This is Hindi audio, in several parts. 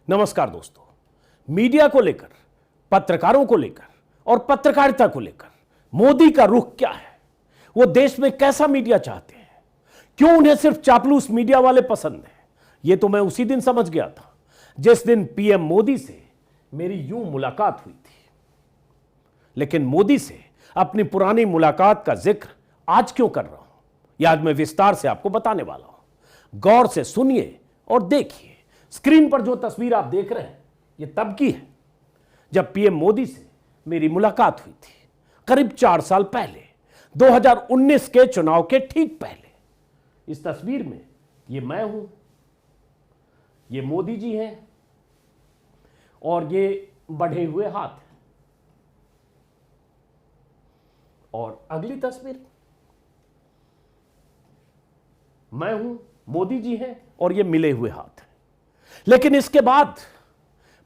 नमस्कार दोस्तों, मीडिया को लेकर, पत्रकारों को लेकर और पत्रकारिता को लेकर मोदी का रुख क्या है? वो देश में कैसा मीडिया चाहते हैं? क्यों उन्हें सिर्फ चापलूस मीडिया वाले पसंद हैं? ये तो मैं उसी दिन समझ गया था जिस दिन पीएम मोदी से मेरी यूं मुलाकात हुई थी। लेकिन मोदी से अपनी पुरानी मुलाकात का जिक्र आज क्यों कर रहा हूं, यह आज मैं विस्तार से आपको बताने वाला हूं। गौर से सुनिए और देखिए। स्क्रीन पर जो तस्वीर आप देख रहे हैं, यह तब की है जब पीएम मोदी से मेरी मुलाकात हुई थी, करीब 4 साल पहले, 2019 के चुनाव के ठीक पहले। इस तस्वीर में ये मैं हूं, ये मोदी जी हैं और ये बढ़े हुए हाथ हैं। और अगली तस्वीर मैं हूं, मोदी जी हैं और ये मिले हुए हाथ हैं। लेकिन इसके बाद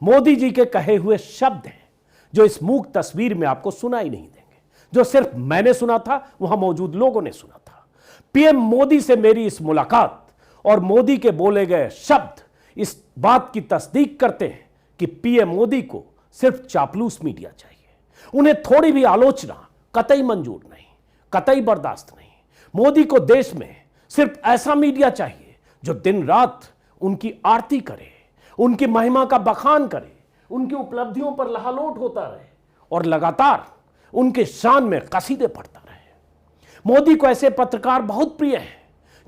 मोदी जी के कहे हुए शब्द हैं जो इस मूक तस्वीर में आपको सुनाई नहीं देंगे, जो सिर्फ मैंने सुना था, वहां मौजूद लोगों ने सुना था। पीएम मोदी से मेरी इस मुलाकात और मोदी के बोले गए शब्द इस बात की तस्दीक करते हैं कि पीएम मोदी को सिर्फ चापलूस मीडिया चाहिए। उन्हें थोड़ी भी आलोचना कतई मंजूर नहीं, कतई बर्दाश्त नहीं। मोदी को देश में सिर्फ ऐसा मीडिया चाहिए जो दिन रात उनकी आरती करे, उनकी महिमा का बखान करे, उनकी उपलब्धियों पर लहालोट होता रहे और लगातार उनके शान में कसीदे पढ़ता रहे। मोदी को ऐसे पत्रकार बहुत प्रिय हैं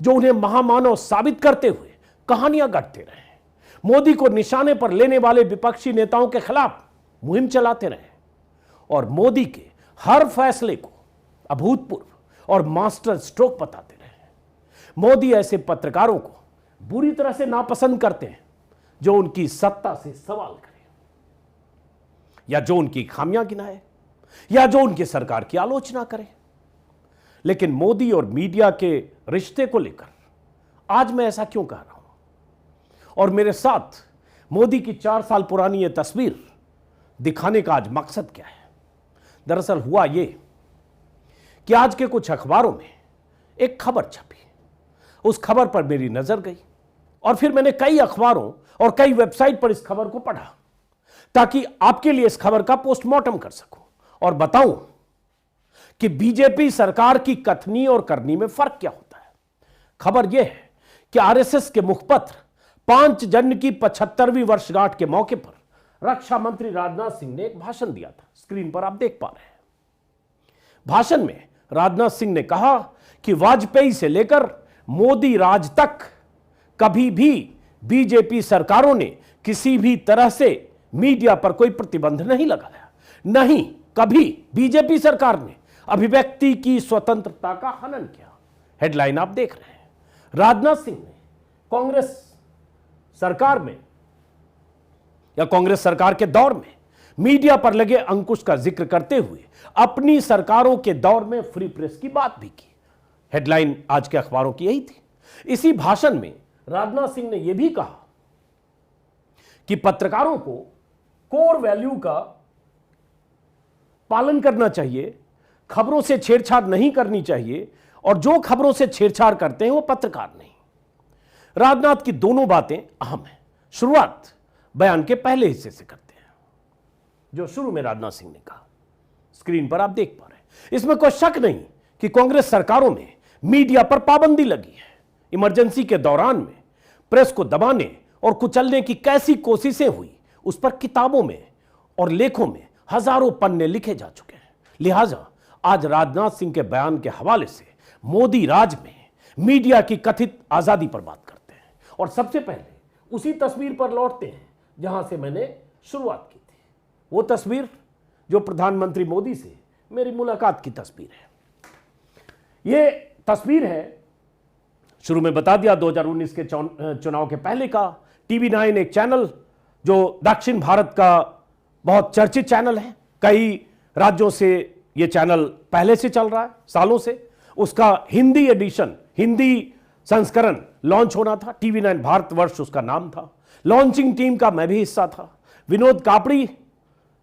जो उन्हें महामानव साबित करते हुए कहानियां गढ़ते रहे, मोदी को निशाने पर लेने वाले विपक्षी नेताओं के खिलाफ मुहिम चलाते रहे और मोदी के हर फैसले को अभूतपूर्व और मास्टर स्ट्रोक बताते रहे। मोदी ऐसे पत्रकारों को बुरी तरह से नापसंद करते हैं जो उनकी सत्ता से सवाल करे, या जो उनकी खामियां गिनाए, या जो उनकी सरकार की आलोचना करे। लेकिन मोदी और मीडिया के रिश्ते को लेकर आज मैं ऐसा क्यों कह रहा हूं और मेरे साथ मोदी की 4 साल पुरानी यह तस्वीर दिखाने का आज मकसद क्या है? दरअसल हुआ यह कि आज के कुछ अखबारों में एक खबर छपी। उस खबर पर मेरी नजर गई और फिर मैंने कई अखबारों और कई वेबसाइट पर इस खबर को पढ़ा ताकि आपके लिए इस खबर का पोस्टमार्टम कर सकूं और बताऊं कि बीजेपी सरकार की कथनी और करनी में फर्क क्या होता है। खबर यह है कि आरएसएस के मुखपत्र 5 जनवरी की 75वीं वर्षगांठ के मौके पर रक्षा मंत्री राजनाथ सिंह ने एक भाषण दिया था। स्क्रीन पर आप देख पा रहे हैं। भाषण में राजनाथ सिंह ने कहा कि वाजपेयी से लेकर मोदी राज तक कभी भी बीजेपी सरकारों ने किसी भी तरह से मीडिया पर कोई प्रतिबंध नहीं लगाया, नहीं कभी बीजेपी सरकार ने अभिव्यक्ति की स्वतंत्रता का हनन किया। हेडलाइन आप देख रहे हैं। राजनाथ सिंह ने कांग्रेस सरकार में या कांग्रेस सरकार के दौर में मीडिया पर लगे अंकुश का जिक्र करते हुए अपनी सरकारों के दौर में फ्री प्रेस की बात भी की। हेडलाइन आज के अखबारों की यही थी। इसी भाषण में राजनाथ सिंह ने यह भी कहा कि पत्रकारों को कोर वैल्यू का पालन करना चाहिए, खबरों से छेड़छाड़ नहीं करनी चाहिए और जो खबरों से छेड़छाड़ करते हैं वो पत्रकार नहीं। राजनाथ की दोनों बातें अहम हैं। शुरुआत बयान के पहले हिस्से से करते हैं जो शुरू में राजनाथ सिंह ने कहा। स्क्रीन पर आप देख पा रहे हैं। इसमें कोई शक नहीं कि कांग्रेस सरकारों में मीडिया पर पाबंदी लगी है। इमरजेंसी के दौरान में प्रेस को दबाने और कुचलने की कैसी कोशिशें हुई, उस पर किताबों में और लेखों में हजारों पन्ने लिखे जा चुके हैं। लिहाजा आज राजनाथ सिंह के बयान के हवाले से मोदी राज में मीडिया की कथित आजादी पर बात करते हैं और सबसे पहले उसी तस्वीर पर लौटते हैं जहां से मैंने शुरुआत की थी। वो तस्वीर जो प्रधानमंत्री मोदी से मेरी मुलाकात की तस्वीर है। ये तस्वीर है, शुरू में बता दिया, 2019 के चुनाव के पहले का। टीवी 9 एक चैनल जो दक्षिण भारत का बहुत चर्चित चैनल है। कई राज्यों से यह चैनल पहले से चल रहा है, सालों से। उसका हिंदी एडिशन, हिंदी संस्करण लॉन्च होना था। टीवी 9 भारतवर्ष उसका नाम था। लॉन्चिंग टीम का मैं भी हिस्सा था। विनोद कापड़ी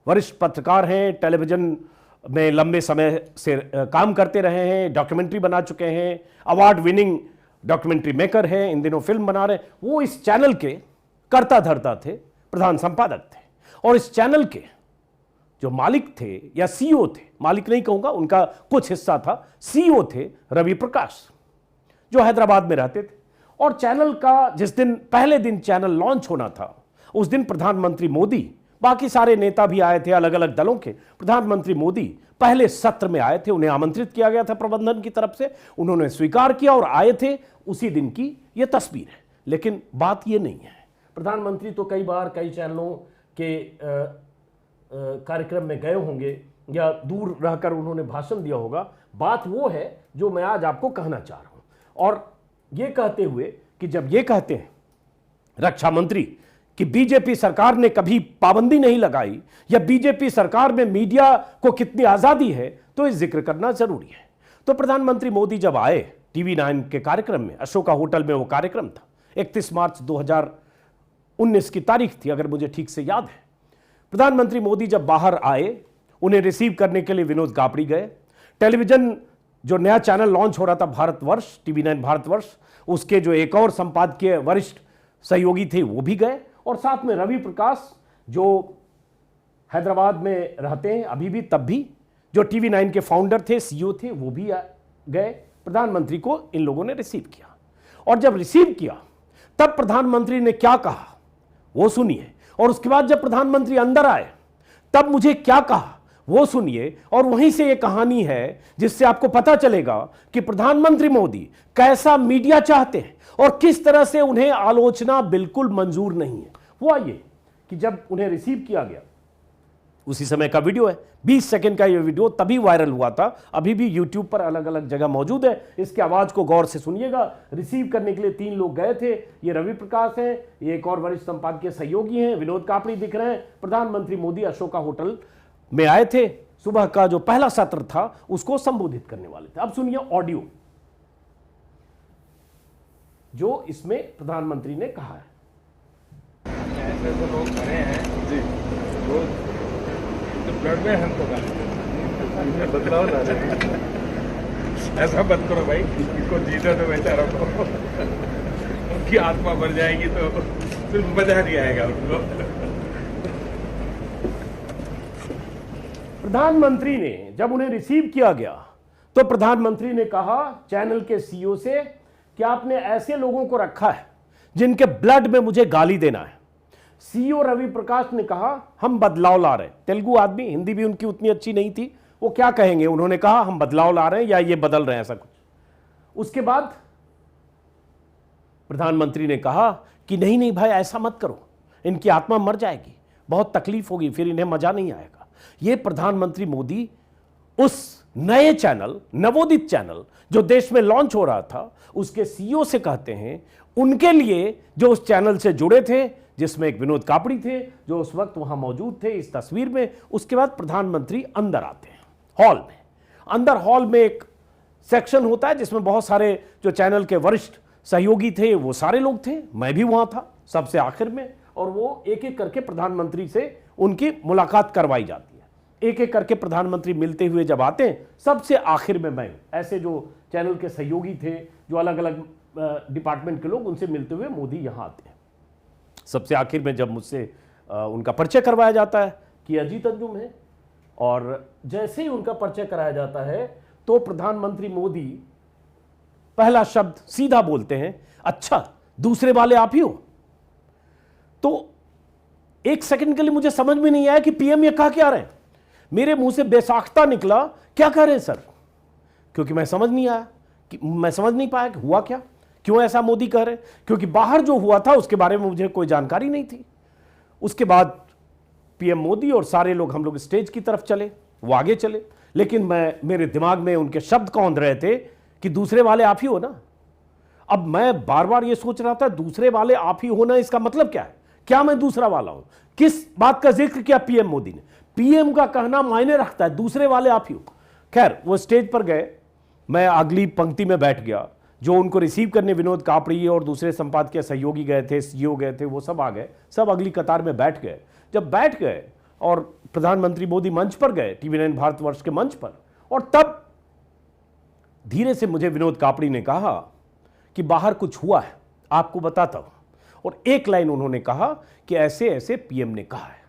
वरिष्ठ पत्रकार हैं, टेलीविजन में लंबे समय से काम करते रहे हैं, डॉक्यूमेंट्री बना चुके हैं, अवार्ड विनिंग डॉक्यूमेंट्री मेकर है, इन दिनों फिल्म बना रहे हैं। वो इस चैनल के कर्ता धर्ता थे, प्रधान संपादक थे, और इस चैनल के जो मालिक थे या सीईओ थे, मालिक नहीं कहूंगा, उनका कुछ हिस्सा था, सीईओ थे रवि प्रकाश, जो हैदराबाद में रहते थे। और चैनल का जिस दिन पहले दिन चैनल लॉन्च होना था, उस दिन प्रधानमंत्री मोदी, बाकी सारे नेता भी आए थे अलग अलग दलों के, प्रधानमंत्री मोदी पहले सत्र में आए थे, उन्हें आमंत्रित किया गया था प्रबंधन की तरफ से, उन्होंने स्वीकार किया और आए थे। उसी दिन की यह तस्वीर है। लेकिन बात यह नहीं है, प्रधानमंत्री तो कई बार कई चैनलों के कार्यक्रम में गए होंगे या दूर रहकर उन्होंने भाषण दिया होगा। बात वो है जो मैं आज आपको कहना चाह रहा हूं। और ये कहते हुए कि जब ये कहते हैं रक्षा मंत्री कि बीजेपी सरकार ने कभी पाबंदी नहीं लगाई या बीजेपी सरकार में मीडिया को कितनी आजादी है, तो इस जिक्र करना जरूरी है। तो प्रधानमंत्री मोदी जब आए टीवी 9 के कार्यक्रम में, अशोका होटल में वो कार्यक्रम था, 31 मार्च 2019 की तारीख थी अगर मुझे ठीक से याद है। प्रधानमंत्री मोदी जब बाहर आए, उन्हें रिसीव करने के लिए विनोद कापड़ी गए। टेलीविजन जो नया चैनल लॉन्च हो रहा था भारतवर्ष, टीवी 9 भारतवर्ष, उसके जो एक और संपादकीय वरिष्ठ सहयोगी थे वो भी गए, और साथ में रवि प्रकाश जो हैदराबाद में रहते हैं अभी भी, तब भी, जो टीवी 9 के फाउंडर थे, सीईओ थे, वो भी गए। प्रधानमंत्री को इन लोगों ने रिसीव किया, और जब रिसीव किया तब प्रधानमंत्री ने क्या कहा वो सुनिए, और उसके बाद जब प्रधानमंत्री अंदर आए तब मुझे क्या कहा वो सुनिए। और वहीं से ये कहानी है जिससे आपको पता चलेगा कि प्रधानमंत्री मोदी कैसा मीडिया चाहते हैं और किस तरह से उन्हें आलोचना बिल्कुल मंजूर नहीं है। वो आइए कि जब उन्हें रिसीव किया गया, उसी समय का वीडियो है, 20 सेकंड का ये वीडियो तभी वायरल हुआ था, अभी भी यूट्यूब पर अलग अलग जगह मौजूद है। इसकी आवाज को गौर से सुनिएगा। रिसीव करने के लिए 3 लोग गए थे, ये रवि प्रकाश हैं, ये एक और वरिष्ठ संपादकीय सहयोगी हैं, विनोद कापड़ी दिख रहे हैं। प्रधानमंत्री मोदी अशोका होटल में आए थे, सुबह का जो पहला सत्र था उसको संबोधित करने वाले थे। अब सुनिए ऑडियो जो इसमें प्रधानमंत्री ने कहा है। ऐसे तो लोग खड़े हैं जी, वो तो ब्लड में हमको बदलाव ला रहे हैं। ऐसा मत करो भाई, इसको जीते तो बेचारा को, उनकी आत्मा मर जाएगी तो सिर्फ मजा नहीं आएगा उनको। प्रधानमंत्री ने जब उन्हें रिसीव किया गया तो प्रधानमंत्री ने कहा चैनल के सीईओ से कि आपने ऐसे लोगों को रखा है जिनके ब्लड में मुझे गाली देना है। सीईओ रवि प्रकाश ने कहा हम बदलाव ला रहे हैं। तेलुगु आदमी, हिंदी भी उनकी उतनी अच्छी नहीं थी, वो क्या कहेंगे, उन्होंने कहा हम बदलाव ला रहे हैं या ये बदल रहे हैं, ऐसा कुछ। उसके बाद प्रधानमंत्री ने कहा कि नहीं नहीं भाई ऐसा मत करो, इनकी आत्मा मर जाएगी, बहुत तकलीफ होगी, फिर इन्हें मजा नहीं आएगा। ये प्रधानमंत्री मोदी उस नए चैनल, नवोदित चैनल जो देश में लॉन्च हो रहा था, उसके सीईओ से कहते हैं उनके लिए जो उस चैनल से जुड़े थे, जिसमें एक विनोद कापड़ी थे जो उस वक्त वहां मौजूद थे इस तस्वीर में। उसके बाद प्रधानमंत्री अंदर आते हैं हॉल में। अंदर हॉल में एक सेक्शन होता है जिसमें बहुत सारे जो चैनल के वरिष्ठ सहयोगी थे वो सारे लोग थे, मैं भी वहां था सबसे आखिर में, और वो एक एक करके प्रधानमंत्री से उनकी मुलाकात करवाई जाती है। एक एक करके प्रधानमंत्री मिलते हुए जब आते हैं, सबसे आखिर में मैं, ऐसे जो चैनल के सहयोगी थे, जो अलग अलग डिपार्टमेंट के लोग, उनसे मिलते हुए मोदी यहां आते हैं। सबसे आखिर में जब मुझसे उनका परिचय करवाया जाता है कि अजीत अंजुम है, और जैसे ही उनका परिचय कराया जाता है तो प्रधानमंत्री मोदी पहला शब्द सीधा बोलते हैं, अच्छा दूसरे वाले आप ही हो। तो एक सेकंड के लिए मुझे समझ में नहीं आया कि पीएम ये कहा क्या रहे हैं। मेरे मुंह से बेसाख्ता निकला, क्या कह रहे हैं सर, क्योंकि मैं समझ नहीं पाया कि हुआ क्या, क्यों ऐसा मोदी कह रहे हैं, क्योंकि बाहर जो हुआ था उसके बारे में मुझे कोई जानकारी नहीं थी। उसके बाद पीएम मोदी और सारे लोग, हम लोग स्टेज की तरफ चले, वो आगे चले, लेकिन मेरे दिमाग में उनके शब्द कौंध रहे थे कि दूसरे वाले आप ही हो ना। अब मैं बार बार ये सोच रहा था दूसरे वाले आप ही होना, इसका मतलब क्या है, क्या मैं दूसरा वाला हूं, किस बात का जिक्र किया पीएम मोदी ने। पीएम का कहना मायने रखता है, दूसरे वाले आप ही हो। खैर वो स्टेज पर गए, मैं अगली पंक्ति में बैठ गया। जो उनको रिसीव करने विनोद कापड़ी और दूसरे संपादकीय सहयोगी गए थे, सीईओ गए थे, वो सब आ गए, सब अगली कतार में बैठ गए। जब बैठ गए और प्रधानमंत्री मोदी मंच पर गए, टीवी 9 भारतवर्ष के मंच पर, और तब धीरे से मुझे विनोद कापड़ी ने कहा कि बाहर कुछ हुआ है, आपको बताता हूं। और एक लाइन उन्होंने कहा कि ऐसे ऐसे पीएम ने कहा है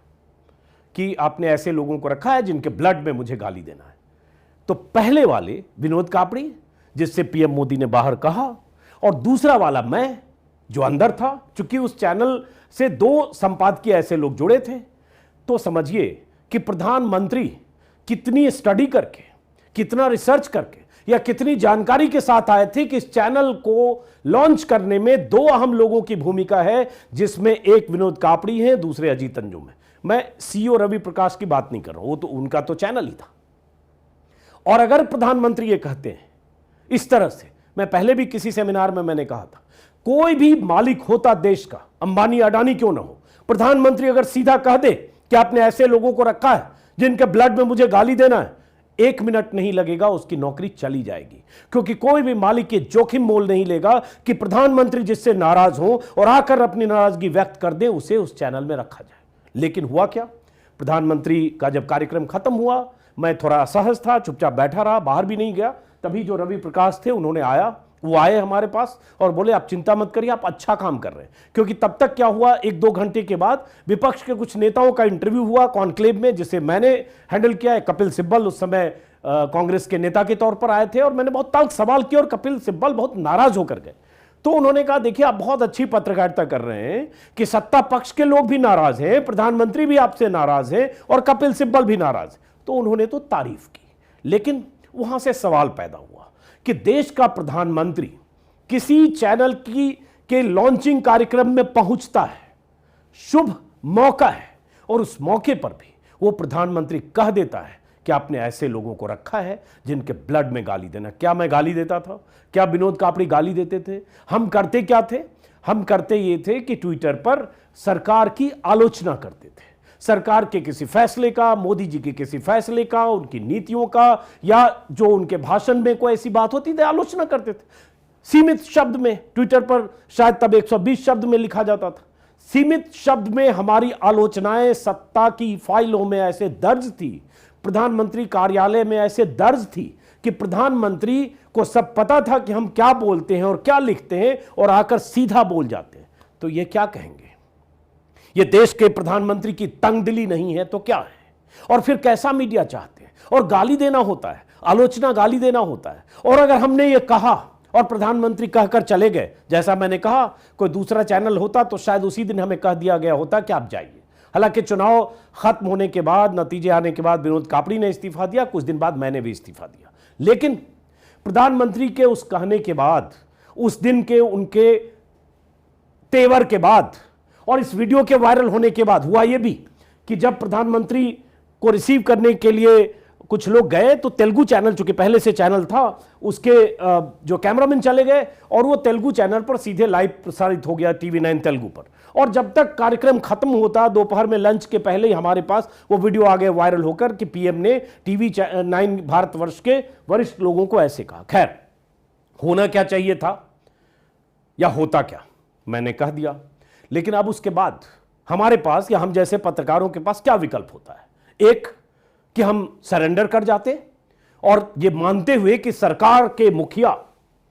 कि आपने ऐसे लोगों को रखा है जिनके ब्लड में मुझे गाली देना है। तो पहले वाले विनोद कापड़ी, जिससे पीएम मोदी ने बाहर कहा, और दूसरा वाला मैं, जो अंदर था। चूंकि उस चैनल से 2 संपादकीय ऐसे लोग जुड़े थे, तो समझिए कि प्रधानमंत्री कितनी स्टडी करके, कितना रिसर्च करके या कितनी जानकारी के साथ आए थे कि इस चैनल को लॉन्च करने में 2 अहम लोगों की भूमिका है, जिसमें एक विनोद कापड़ी है, दूसरे अजीत अंजुम है। मैं सीईओ रवि प्रकाश की बात नहीं कर रहा हूं, वो तो उनका तो चैनल ही था। और अगर प्रधानमंत्री ये कहते हैं इस तरह से, मैं पहले भी किसी सेमिनार में मैंने कहा था, कोई भी मालिक होता देश का, अंबानी अडानी क्यों ना हो, प्रधानमंत्री अगर सीधा कह दे कि आपने ऐसे लोगों को रखा है जिनके ब्लड में मुझे गाली देना है, 1 मिनट नहीं लगेगा, उसकी नौकरी चली जाएगी। क्योंकि कोई भी मालिक ये जोखिम मोल नहीं लेगा कि प्रधानमंत्री जिससे नाराज हो और आकर अपनी नाराजगी व्यक्त कर दे, उसे उस चैनल में रखा जाए। लेकिन हुआ क्या, प्रधानमंत्री का जब कार्यक्रम खत्म हुआ, मैं थोड़ा असहज था, चुपचाप बैठा रहा, बाहर भी नहीं गया। तभी जो रवि प्रकाश थे उन्होंने वो आए हमारे पास और बोले आप चिंता मत करिए, आप अच्छा काम कर रहे हैं। क्योंकि तब तक क्या हुआ, 1-2 घंटे के बाद विपक्ष के कुछ नेताओं का इंटरव्यू हुआ कॉन्क्लेव में, जिसे मैंने हैंडल किया है। कपिल सिब्बल उस समय कांग्रेस के नेता के तौर पर आए थे और मैंने बहुत तल्ख सवाल किया और कपिल सिब्बल बहुत नाराज होकर गए। तो उन्होंने कहा देखिए आप बहुत अच्छी पत्रकारिता कर रहे हैं कि सत्ता पक्ष के लोग भी नाराज हैं, प्रधानमंत्री भी आपसे नाराज हैं और कपिल सिब्बल भी नाराज है। तो उन्होंने तो तारीफ की, लेकिन वहां से सवाल पैदा हुआ कि देश का प्रधानमंत्री किसी चैनल के लॉन्चिंग कार्यक्रम में पहुंचता है, शुभ मौका है, और उस मौके पर भी वो प्रधानमंत्री कह देता है कि आपने ऐसे लोगों को रखा है जिनके ब्लड में गाली देना। क्या मैं गाली देता था? क्या विनोद कापड़ी गाली देते थे? हम करते क्या थे? हम करते ये थे कि ट्विटर पर सरकार की आलोचना करते थे, सरकार के किसी फैसले का, मोदी जी के किसी फैसले का, उनकी नीतियों का, या जो उनके भाषण में कोई ऐसी बात होती थी आलोचना करते थे। सीमित शब्द में, ट्विटर पर शायद तब 120 शब्द में लिखा जाता था। सीमित शब्द में हमारी आलोचनाएं सत्ता की फाइलों में ऐसे दर्ज थी, प्रधानमंत्री कार्यालय में ऐसे दर्ज थी कि प्रधानमंत्री को सब पता था कि हम क्या बोलते हैं और क्या लिखते हैं, और आकर सीधा बोल जाते हैं। तो ये क्या कहेंगे? ये देश के प्रधानमंत्री की तंगदिली नहीं है तो क्या है? और फिर कैसा मीडिया चाहते हैं? और गाली देना होता है, आलोचना गाली देना होता है। और अगर हमने ये कहा और प्रधानमंत्री कहकर चले गए, जैसा मैंने कहा, कोई दूसरा चैनल होता तो शायद उसी दिन हमें कह दिया गया होता कि आप जाइए। हालांकि चुनाव खत्म होने के बाद, नतीजे आने के बाद विनोद कापड़ी ने इस्तीफा दिया, कुछ दिन बाद मैंने भी इस्तीफा दिया। लेकिन प्रधानमंत्री के उस कहने के बाद, उस दिन के उनके तेवर के बाद और इस वीडियो के वायरल होने के बाद हुआ यह भी कि जब प्रधानमंत्री को रिसीव करने के लिए कुछ लोग गए तो तेलुगु चैनल, चूंकि पहले से चैनल था, उसके जो कैमरामैन चले गए और वो तेलुगु चैनल पर सीधे लाइव प्रसारित हो गया TV9 तेलुगु पर। और जब तक कार्यक्रम खत्म होता, दोपहर में लंच के पहले ही हमारे पास वो वीडियो आ गए वायरल होकर कि पीएम ने TV9 भारतवर्ष के वरिष्ठ लोगों को ऐसे कहा। खैर, होना क्या चाहिए था या होता क्या, मैंने कह दिया। लेकिन अब उसके बाद हमारे पास या हम जैसे पत्रकारों के पास क्या विकल्प होता है? एक कि हम सरेंडर कर जाते और ये मानते हुए कि सरकार के मुखिया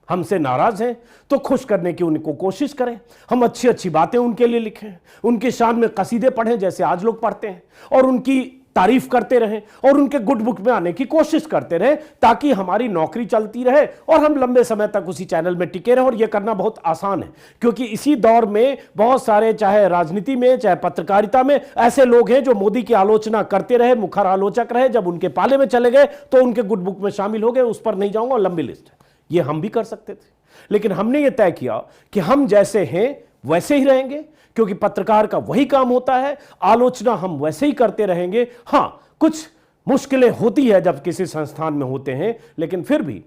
हमसे नाराज हैं तो खुश करने की उनको कोशिश करें, हम अच्छी अच्छी बातें उनके लिए लिखें, उनके शान में कसीदे पढ़ें जैसे आज लोग पढ़ते हैं, और उनकी तारीफ करते रहें और उनके गुड बुक में आने की कोशिश करते रहें, ताकि हमारी नौकरी चलती रहे और हम लंबे समय तक उसी चैनल में टिके रहें। और यह करना बहुत आसान है, क्योंकि इसी दौर में बहुत सारे, चाहे राजनीति में चाहे पत्रकारिता में, ऐसे लोग हैं जो मोदी की आलोचना करते रहे, मुखर आलोचक रहे, जब उनके पाले में चले गए तो उनके गुड बुक में शामिल हो गए। उस पर नहीं जाऊंगा, लंबी लिस्ट है, ये हम भी कर सकते थे। लेकिन हमने ये तय किया कि हम जैसे हैं वैसे ही रहेंगे, क्योंकि पत्रकार का वही काम होता है, आलोचना हम वैसे ही करते रहेंगे। हां, कुछ मुश्किलें होती है जब किसी संस्थान में होते हैं, लेकिन फिर भी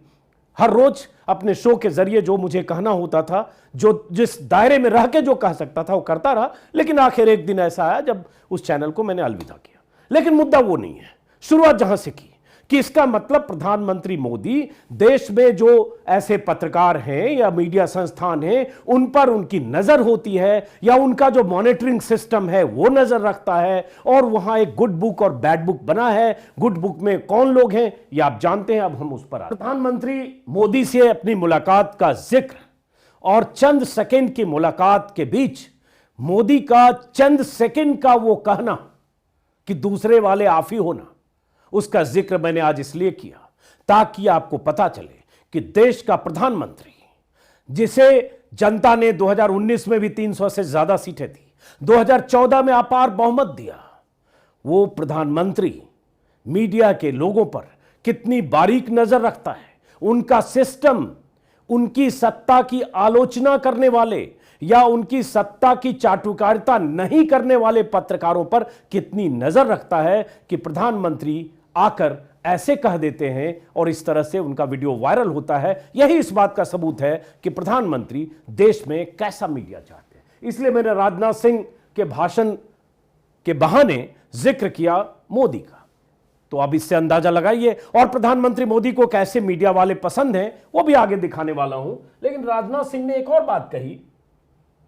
हर रोज अपने शो के जरिए जो मुझे कहना होता था, जो जिस दायरे में रह के जो कह सकता था वो करता रहा। लेकिन आखिर एक दिन ऐसा आया जब उस चैनल को मैंने अलविदा किया। लेकिन मुद्दा वो नहीं है, शुरुआत जहां से की कि इसका मतलब प्रधानमंत्री मोदी देश में जो ऐसे पत्रकार हैं या मीडिया संस्थान हैं उन पर उनकी नजर होती है, या उनका जो मॉनिटरिंग सिस्टम है वो नजर रखता है, और वहां एक गुड बुक और बैड बुक बना है। गुड बुक में कौन लोग हैं ये आप जानते हैं, अब हम उस पर प्रधानमंत्री मोदी से अपनी मुलाकात का जिक्र और चंद सेकंड की मुलाकात के बीच मोदी का चंद सेकंड का वो कहना कि दूसरे वाले आप ही होना, उसका जिक्र मैंने आज इसलिए किया ताकि आपको पता चले कि देश का प्रधानमंत्री, जिसे जनता ने 2019 में भी 300 से ज्यादा सीटें दी, 2014 में अपार बहुमत दिया, वो प्रधानमंत्री मीडिया के लोगों पर कितनी बारीक नजर रखता है, उनका सिस्टम, उनकी सत्ता की आलोचना करने वाले या उनकी सत्ता की चाटुकारिता नहीं करने वाले पत्रकारों पर कितनी नजर रखता है कि प्रधानमंत्री आकर ऐसे कह देते हैं और इस तरह से उनका वीडियो वायरल होता है। यही इस बात का सबूत है कि प्रधानमंत्री देश में कैसा मीडिया चाहते हैं। इसलिए मैंने राजनाथ सिंह के भाषण के बहाने जिक्र किया मोदी का। तो अब इससे अंदाजा लगाइए, और प्रधानमंत्री मोदी को कैसे मीडिया वाले पसंद हैं वो भी आगे दिखाने वाला हूं। लेकिन राजनाथ सिंह ने एक और बात कही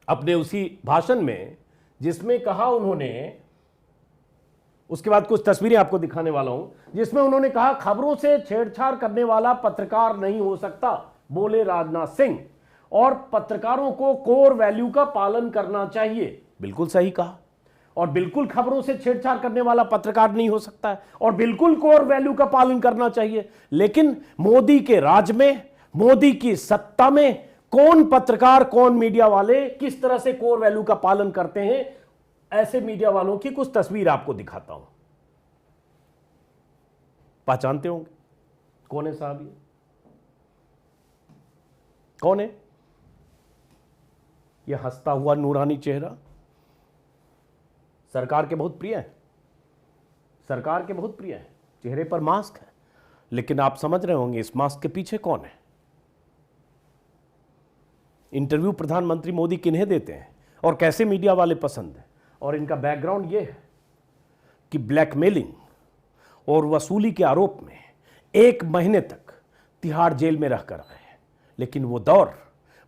अपने उसी भाषण में, जिसमें कहा उन्होंने, उसके बाद कुछ तस्वीरें आपको दिखाने वाला हूं, जिसमें उन्होंने कहा खबरों से छेड़छाड़ करने वाला पत्रकार नहीं हो सकता, बोले राजनाथ सिंह, और पत्रकारों को कोर वैल्यू का पालन करना चाहिए। बिल्कुल सही कहा, और बिल्कुल खबरों से छेड़छाड़ करने वाला पत्रकार नहीं हो सकता है, और बिल्कुल कोर वैल्यू का पालन करना चाहिए। लेकिन मोदी के राज में, मोदी की सत्ता में कौन पत्रकार, कौन मीडिया वाले किस तरह से कोर वैल्यू का पालन करते हैं, ऐसे मीडिया वालों की कुछ तस्वीर आपको दिखाता हूं। पहचानते होंगे कौन है साहब? ये कौन है? ये हंसता हुआ नूरानी चेहरा सरकार के बहुत प्रिय है, सरकार के बहुत प्रिय है। चेहरे पर मास्क है, लेकिन आप समझ रहे होंगे इस मास्क के पीछे कौन है। इंटरव्यू प्रधानमंत्री मोदी किन्हें देते हैं और कैसे मीडिया वाले पसंद हैं, और इनका बैकग्राउंड यह है कि ब्लैकमेलिंग और वसूली के आरोप में 1 महीने तक तिहाड़ जेल में रहकर आए हैं। लेकिन वो दौर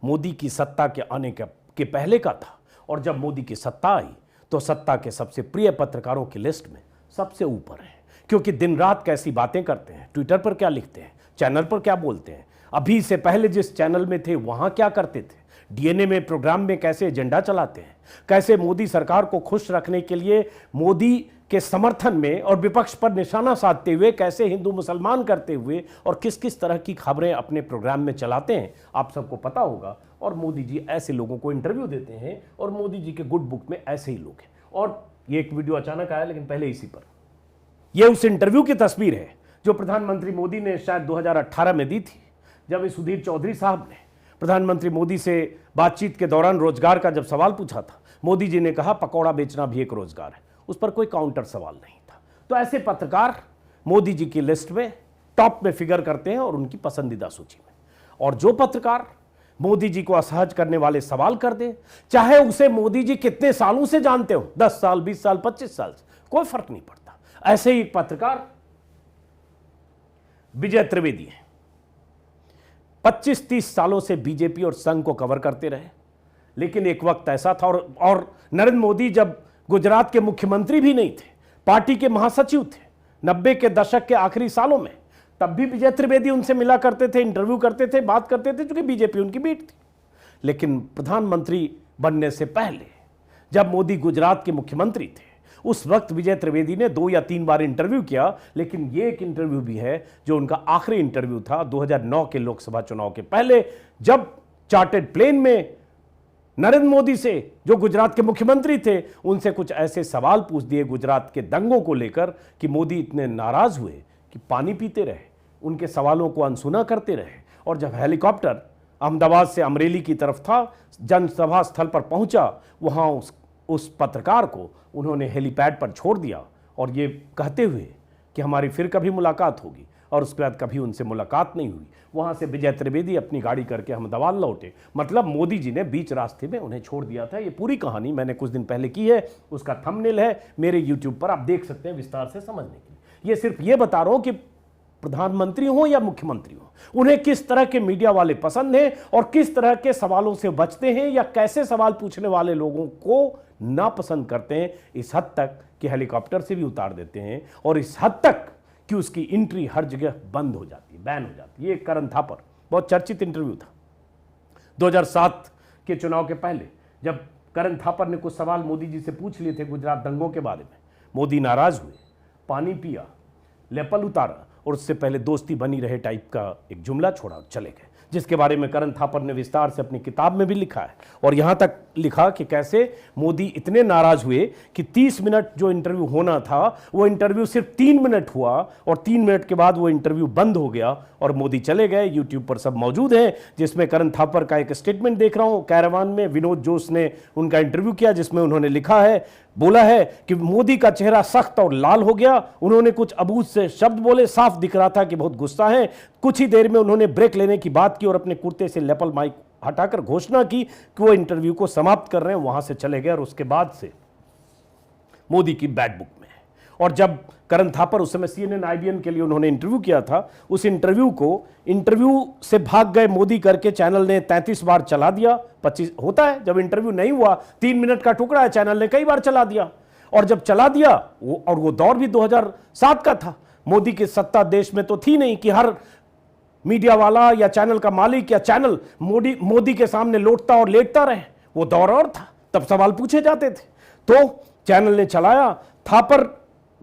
मोदी की सत्ता के आने के पहले का था, और जब मोदी की सत्ता आई तो सत्ता के सबसे प्रिय पत्रकारों की लिस्ट में सबसे ऊपर है, क्योंकि दिन रात कैसी बातें करते हैं, ट्विटर पर क्या लिखते हैं, चैनल पर क्या बोलते हैं, अभी से पहले जिस चैनल में थे वहां क्या करते थे, डीएनए में प्रोग्राम में कैसे एजेंडा चलाते हैं, कैसे मोदी सरकार को खुश रखने के लिए मोदी के समर्थन में और विपक्ष पर निशाना साधते हुए कैसे हिंदू मुसलमान करते हुए और किस किस तरह की खबरें अपने प्रोग्राम में चलाते हैं, आप सबको पता होगा। और मोदी जी ऐसे लोगों को इंटरव्यू देते हैं, और मोदी जी के गुड बुक में ऐसे ही लोग हैं। और ये एक वीडियो अचानक आया, लेकिन पहले इसी पर, यह उस इंटरव्यू की तस्वीर है जो प्रधानमंत्री मोदी ने शायद 2018 में दी थी, जब सुधीर चौधरी साहब ने प्रधानमंत्री मोदी से बातचीत के दौरान रोजगार का जब सवाल पूछा था, मोदी जी ने कहा पकौड़ा बेचना भी एक रोजगार है। उस पर कोई काउंटर सवाल नहीं था। तो ऐसे पत्रकार मोदी जी की लिस्ट में टॉप में फिगर करते हैं और उनकी पसंदीदा सूची में। और जो पत्रकार मोदी जी को असहज करने वाले सवाल कर दे, चाहे उसे मोदी जी कितने सालों से जानते हो, 10 साल, 20 साल, 25 साल से, कोई फर्क नहीं पड़ता। ऐसे ही एक पत्रकार विजय त्रिवेदी है, 25-30 सालों से बीजेपी और संघ को कवर करते रहे। लेकिन एक वक्त ऐसा था, और नरेंद्र मोदी जब गुजरात के मुख्यमंत्री भी नहीं थे, पार्टी के महासचिव थे 90 के दशक के आखिरी सालों में, तब भी विजय त्रिवेदी उनसे मिला करते थे, इंटरव्यू करते थे, बात करते थे, क्योंकि बीजेपी उनकी बीट थी। लेकिन प्रधानमंत्री बनने से पहले जब मोदी गुजरात के मुख्यमंत्री थे, उस वक्त विजय त्रिवेदी ने 2 या 3 बार इंटरव्यू किया। लेकिन ये एक इंटरव्यू भी है जो उनका आखिरी इंटरव्यू था 2009 के लोकसभा चुनाव के पहले, जब चार्टर्ड प्लेन में नरेंद्र मोदी से, जो गुजरात के मुख्यमंत्री थे, उनसे कुछ ऐसे सवाल पूछ दिए गुजरात के दंगों को लेकर कि मोदी इतने नाराज हुए कि पानी पीते रहे, उनके सवालों को अनसुना करते रहे। और जब हेलीकॉप्टर अहमदाबाद से अमरेली की तरफ था, जनसभा स्थल पर पहुंचा, वहां उस पत्रकार को उन्होंने हेलीपैड पर छोड़ दिया, और ये कहते हुए कि हमारी फिर कभी मुलाकात होगी, और उसके बाद कभी उनसे मुलाकात नहीं हुई। वहां से विजय त्रिवेदी अपनी गाड़ी करके अहमदाबाद लौटे। मतलब मोदी जी ने बीच रास्ते में उन्हें छोड़ दिया था। ये पूरी कहानी मैंने कुछ दिन पहले की है, उसका थंबनेल है मेरे यूट्यूब पर, आप देख सकते हैं विस्तार से समझने के लिए। ये सिर्फ ये बता रहा हूं कि प्रधानमंत्री हो या मुख्यमंत्री हो, उन्हें किस तरह के मीडिया वाले पसंद हैं और किस तरह के सवालों से बचते हैं, या कैसे सवाल पूछने वाले लोगों को नापसंद करते हैं, इस हद तक कि हेलीकॉप्टर से भी उतार देते हैं, और इस हद तक कि उसकी एंट्री हर जगह बंद हो जाती है, बैन हो जाती है। ये करण थापर बहुत चर्चित इंटरव्यू था 2007 के चुनाव के पहले, जब करण थापर ने कुछ सवाल मोदी जी से पूछ लिए थे गुजरात दंगों के बारे में। मोदी नाराज हुए, पानी पिया, लेपल उतारा और उससे पहले दोस्ती बनी रहे टाइप का एक जुमला छोड़ा और चले गए, जिसके बारे में करण थापर ने विस्तार से अपनी किताब में भी लिखा है। और यहां तक लिखा कि कैसे मोदी इतने नाराज हुए कि 30 मिनट जो इंटरव्यू होना था वो इंटरव्यू सिर्फ 3 मिनट हुआ और 3 मिनट के बाद वो इंटरव्यू बंद हो गया और मोदी चले गए। यूट्यूब पर सब मौजूद है, जिसमें करण थापर का एक स्टेटमेंट देख रहा हूं। कैरावान में विनोद जोश ने उनका इंटरव्यू किया, जिसमें उन्होंने लिखा है, बोला है कि मोदी का चेहरा सख्त और लाल हो गया। उन्होंने कुछ अबूझ से शब्द बोले, साफ दिख रहा था कि बहुत गुस्सा है। कुछ ही देर में उन्होंने ब्रेक लेने की बात की और अपने कुर्ते से लेपल माइक हटाकर घोषणा की कि वो इंटरव्यू को समाप्त कर रहे हैं। वहां से चले गए और उसके बाद से मोदी की बैड बुक में है। और जब करण थापर उस समय CNN IBN के लिए उन्होंने इंटरव्यू किया था, उस इंटरव्यू से भाग गए मोदी करके चैनल ने 33 बार चला दिया। 25 होता है जब इंटरव्यू नहीं हुआ, 3 मिनट का टुकड़ा है, चैनल ने कई बार चला दिया। और जब चला दिया वो दौर भी 2007 का था। मोदी की सत्ता देश में तो थी नहीं कि हर मीडिया वाला या चैनल का मालिक या चैनल मोदी के सामने लौटता और लेटता रहे। वो दौर और था, तब सवाल पूछे जाते थे। तो चैनल ने चलाया।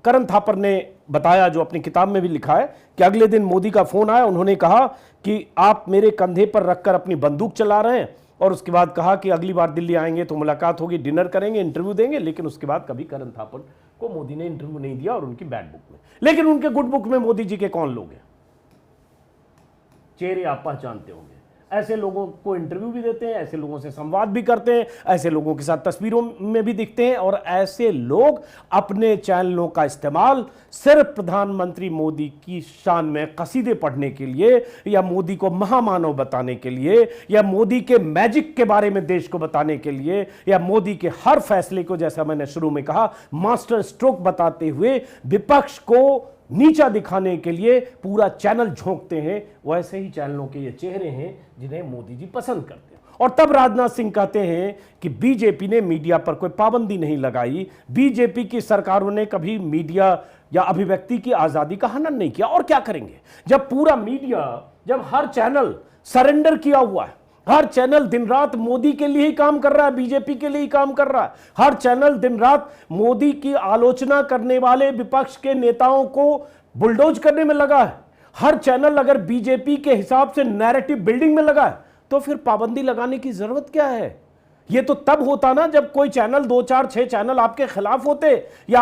करण थापर ने बताया, जो अपनी किताब में भी लिखा है, कि अगले दिन मोदी का फोन आया। उन्होंने कहा कि आप मेरे कंधे पर रखकर अपनी बंदूक चला रहे हैं, और उसके बाद कहा कि अगली बार दिल्ली आएंगे तो मुलाकात होगी, डिनर करेंगे, इंटरव्यू देंगे। लेकिन उसके बाद कभी करण थापर को मोदी ने इंटरव्यू नहीं दिया और उनकी बैड बुक में। लेकिन उनके गुड बुक में मोदी जी के कौन लोग हैं? चेहरे आप पहचानते होंगे। ऐसे लोगों को इंटरव्यू भी देते हैं, ऐसे लोगों से संवाद भी करते हैं, ऐसे लोगों के साथ तस्वीरों में भी दिखते हैं। और ऐसे लोग अपने चैनलों का इस्तेमाल सिर्फ प्रधानमंत्री मोदी की शान में कसीदे पढ़ने के लिए, या मोदी को महामानव बताने के लिए, या मोदी के मैजिक के बारे में देश को बताने के लिए, या मोदी के हर फैसले को, जैसा मैंने शुरू में कहा, मास्टर स्ट्रोक बताते हुए विपक्ष को नीचा दिखाने के लिए पूरा चैनल झोंकते हैं। वैसे ही चैनलों के ये चेहरे हैं जिन्हें मोदी जी पसंद करते हैं। और तब राजनाथ सिंह कहते हैं कि बीजेपी ने मीडिया पर कोई पाबंदी नहीं लगाई, बीजेपी की सरकारों ने कभी मीडिया या अभिव्यक्ति की आजादी का हनन नहीं किया। और क्या करेंगे जब पूरा मीडिया, जब हर चैनल सरेंडर किया हुआ है, हर चैनल दिन रात मोदी के लिए ही काम कर रहा है, बीजेपी के लिए ही काम कर रहा है। हर चैनल दिन रात मोदी की आलोचना करने वाले विपक्ष के नेताओं को बुलडोज करने में लगा है। हर चैनल अगर बीजेपी के हिसाब से नैरेटिव बिल्डिंग में लगा है, तो फिर पाबंदी लगाने की जरूरत क्या है? यह तो तब होता ना जब कोई चैनल, 2, 4, 6 चैनल आपके खिलाफ होते, या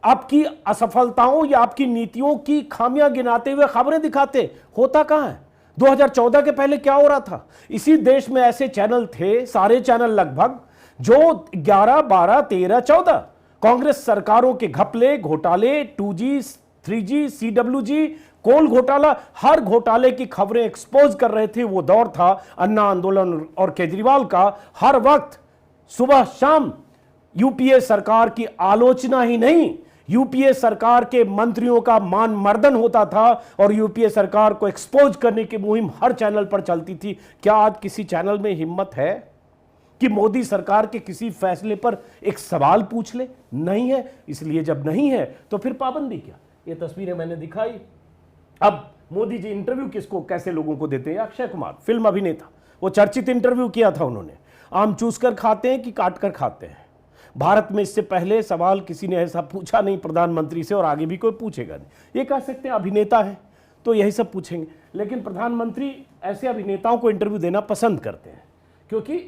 आपकी असफलताओं या आपकी नीतियों की खामियां गिनाते हुए खबरें दिखाते। होता कहां है? 2014 के पहले क्या हो रहा था? इसी देश में ऐसे चैनल थे, सारे चैनल लगभग, जो 11, 12, 13, 14 कांग्रेस सरकारों के घपले, घोटाले, 2G, 3G, CWG, कोल घोटाला, हर घोटाले की खबरें एक्सपोज कर रहे थे। वो दौर था अन्ना आंदोलन और केजरीवाल का। हर वक्त सुबह शाम यूपीए सरकार की आलोचना ही नहीं, यूपीए सरकार के मंत्रियों का मान मर्दन होता था और यूपीए सरकार को एक्सपोज करने की मुहिम हर चैनल पर चलती थी। क्या आज किसी चैनल में हिम्मत है कि मोदी सरकार के किसी फैसले पर एक सवाल पूछ ले? नहीं है। इसलिए जब नहीं है तो फिर पाबंदी क्या? ये तस्वीरें मैंने दिखाई। अब मोदी जी इंटरव्यू किसको, कैसे लोगों को देते हैं? अक्षय कुमार, फिल्म अभिनेता, वो चर्चित इंटरव्यू किया था उन्होंने। आम चूस कर खाते हैं कि काट कर खाते हैं? भारत में इससे पहले सवाल किसी ने ऐसा पूछा नहीं प्रधानमंत्री से, और आगे भी कोई पूछेगा नहीं। ये कह सकते हैं अभिनेता है तो यही सब पूछेंगे, लेकिन प्रधानमंत्री ऐसे अभिनेताओं को इंटरव्यू देना पसंद करते हैं, क्योंकि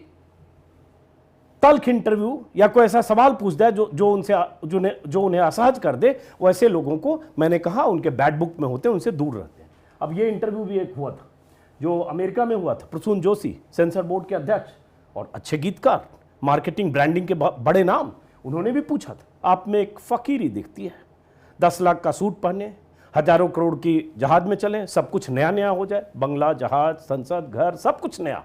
तल्ख इंटरव्यू या कोई ऐसा सवाल पूछ दे जो उन्हें असहज कर दे, वैसे लोगों को, मैंने कहा, उनके बैड बुक में होते हैं, उनसे दूर रहते हैं। अब ये इंटरव्यू भी एक हुआ था जो अमेरिका में हुआ था। प्रसून जोशी, सेंसर बोर्ड के अध्यक्ष और अच्छे गीतकार, मार्केटिंग ब्रांडिंग के बड़े नाम, उन्होंने भी पूछा था, आप में एक फकीरी दिखती है, 10 लाख का सूट पहने, हजारों करोड़ की जहाज में चलें, सब कुछ नया नया हो जाए, बंगला, जहाज, संसद, घर, सब कुछ नया।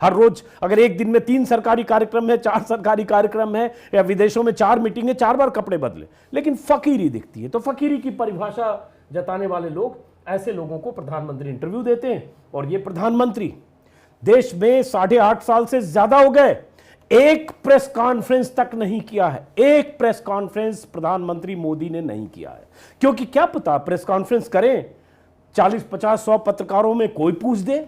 हर रोज अगर एक दिन में 3 सरकारी कार्यक्रम है, 4 सरकारी कार्यक्रम है, या विदेशों में 4 मीटिंगें, 4 बार कपड़े बदले, लेकिन फकीरी दिखती है। तो फकीरी की परिभाषा जताने वाले लोग, ऐसे लोगों को प्रधानमंत्री इंटरव्यू देते हैं। और ये प्रधानमंत्री देश में 8.5 साल से ज्यादा हो गए, एक प्रेस कॉन्फ्रेंस तक नहीं किया है। एक प्रेस कॉन्फ्रेंस प्रधानमंत्री मोदी ने नहीं किया है, क्योंकि क्या पता प्रेस कॉन्फ्रेंस करें, 40, 50, 100 पत्रकारों में कोई पूछ दे,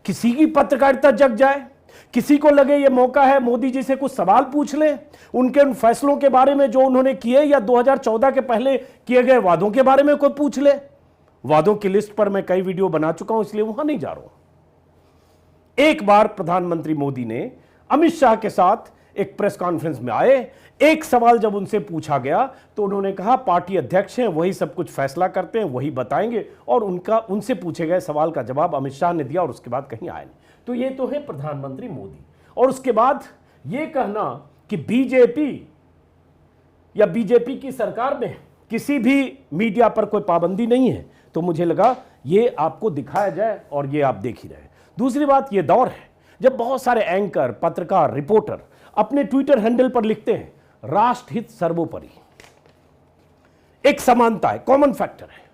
किसी की पत्रकारिता जग जाए, किसी को लगे ये मौका है मोदी जी से कुछ सवाल पूछ ले, उनके उन फैसलों के बारे में जो उन्होंने किए या 2014 के पहले किए गए वादों के बारे में कोई पूछ ले। वादों की लिस्ट पर मैं कई वीडियो बना चुका हूं, इसलिए वहां नहीं जा रहा हूं। एक बार प्रधानमंत्री मोदी ने अमित शाह के साथ एक प्रेस कॉन्फ्रेंस में आए, एक सवाल जब उनसे पूछा गया तो उन्होंने कहा पार्टी अध्यक्ष हैं, वही सब कुछ फैसला करते हैं, वही बताएंगे, और उनसे पूछे गए सवाल का जवाब अमित शाह ने दिया और उसके बाद कहीं आए नहीं। तो ये तो है प्रधानमंत्री मोदी। और उसके बाद ये कहना कि बीजेपी या बीजेपी की सरकार में किसी भी मीडिया पर कोई पाबंदी नहीं है, तो मुझे लगा ये आपको दिखाया जाए और ये आप देख ही रहे। दूसरी बात, ये दौर है जब बहुत सारे एंकर, पत्रकार, रिपोर्टर अपने ट्विटर हैंडल पर लिखते हैं राष्ट्रहित सर्वोपरि। एक समानता है, कॉमन फैक्टर है।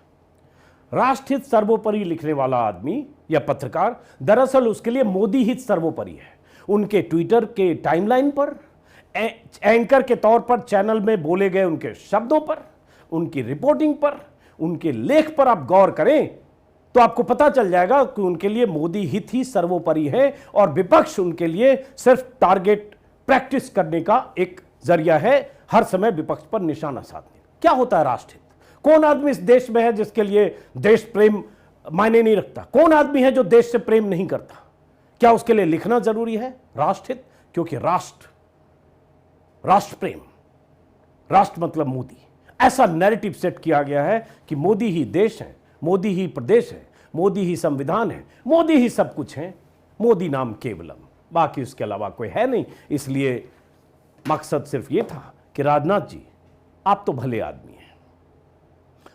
राष्ट्रहित सर्वोपरि लिखने वाला आदमी या पत्रकार दरअसल उसके लिए मोदी हित सर्वोपरि है। उनके ट्विटर के टाइमलाइन पर एंकर के तौर पर चैनल में बोले गए उनके शब्दों पर, उनकी रिपोर्टिंग पर, उनके लेख पर आप गौर करें तो आपको पता चल जाएगा कि उनके लिए मोदी हित ही सर्वोपरि है और विपक्ष उनके लिए सिर्फ टारगेट प्रैक्टिस करने का एक जरिया है, हर समय विपक्ष पर निशाना साधने। क्या होता है राष्ट्रहित? कौन आदमी इस देश में है जिसके लिए देश प्रेम मायने नहीं रखता? कौन आदमी है जो देश से प्रेम नहीं करता? क्या उसके लिए लिखना जरूरी है राष्ट्रहित? क्योंकि राष्ट्र प्रेम, राष्ट्र मतलब मोदी, ऐसा नैरेटिव सेट किया गया है कि मोदी ही देश है, मोदी ही प्रदेश है, मोदी ही संविधान है, मोदी ही सब कुछ है, मोदी नाम केवलम, बाकी उसके अलावा कोई है नहीं। इसलिए मकसद सिर्फ ये था कि राजनाथ जी आप तो भले आदमी हैं।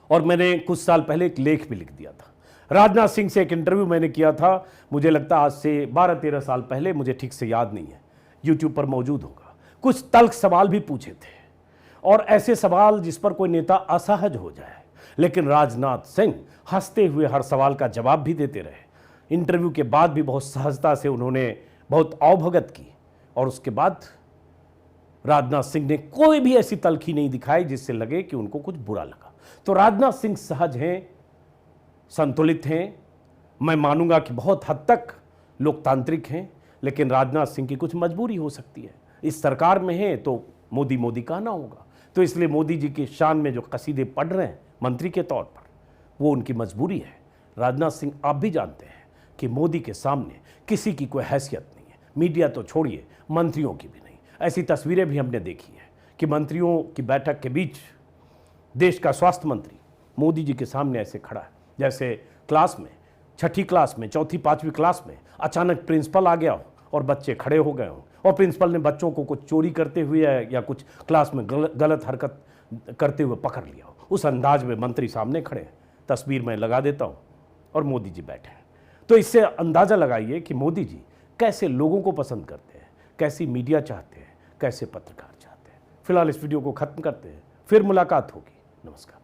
और मैंने कुछ साल पहले एक लेख भी लिख दिया था, राजनाथ सिंह से एक इंटरव्यू मैंने किया था, मुझे लगता है आज से 12-13 साल पहले, मुझे ठीक से याद नहीं है, यूट्यूब पर मौजूद होगा। कुछ तल्ख सवाल भी पूछे थे और ऐसे सवाल जिस पर कोई नेता असहज हो जाए, लेकिन राजनाथ सिंह हंसते हुए हर सवाल का जवाब भी देते रहे। इंटरव्यू के बाद भी बहुत सहजता से उन्होंने बहुत अवभगत की और उसके बाद राजनाथ सिंह ने कोई भी ऐसी तल्खी नहीं दिखाई जिससे लगे कि उनको कुछ बुरा लगा। तो राजनाथ सिंह सहज हैं, संतुलित हैं, मैं मानूंगा कि बहुत हद तक लोकतांत्रिक हैं, लेकिन राजनाथ सिंह की कुछ मजबूरी हो सकती है। इस सरकार में है तो मोदी मोदी कहना होगा, तो इसलिए मोदी जी की शान में जो कसीदे पढ़ रहे हैं मंत्री के तौर पर, वो उनकी मजबूरी है। राजनाथ सिंह आप भी जानते हैं कि मोदी के सामने किसी की कोई हैसियत नहीं है, मीडिया तो छोड़िए, मंत्रियों की भी नहीं। ऐसी तस्वीरें भी हमने देखी है कि मंत्रियों की बैठक के बीच देश का स्वास्थ्य मंत्री मोदी जी के सामने ऐसे खड़ा है जैसे क्लास में, 6ठी क्लास में, 4ठी 5वीं क्लास में अचानक प्रिंसिपल आ गया हो और बच्चे खड़े हो गए हों और प्रिंसिपल ने बच्चों को कुछ चोरी करते हुए या कुछ क्लास में गलत हरकत करते हुए पकड़ लिया हो। उस अंदाज में मंत्री सामने खड़े हैं, तस्वीर में लगा देता हूँ, और मोदी जी बैठे हैं। तो इससे अंदाज़ा लगाइए कि मोदी जी कैसे लोगों को पसंद करते हैं, कैसी मीडिया चाहते हैं, कैसे पत्रकार चाहते हैं। फिलहाल इस वीडियो को ख़त्म करते हैं, फिर मुलाकात होगी। नमस्कार।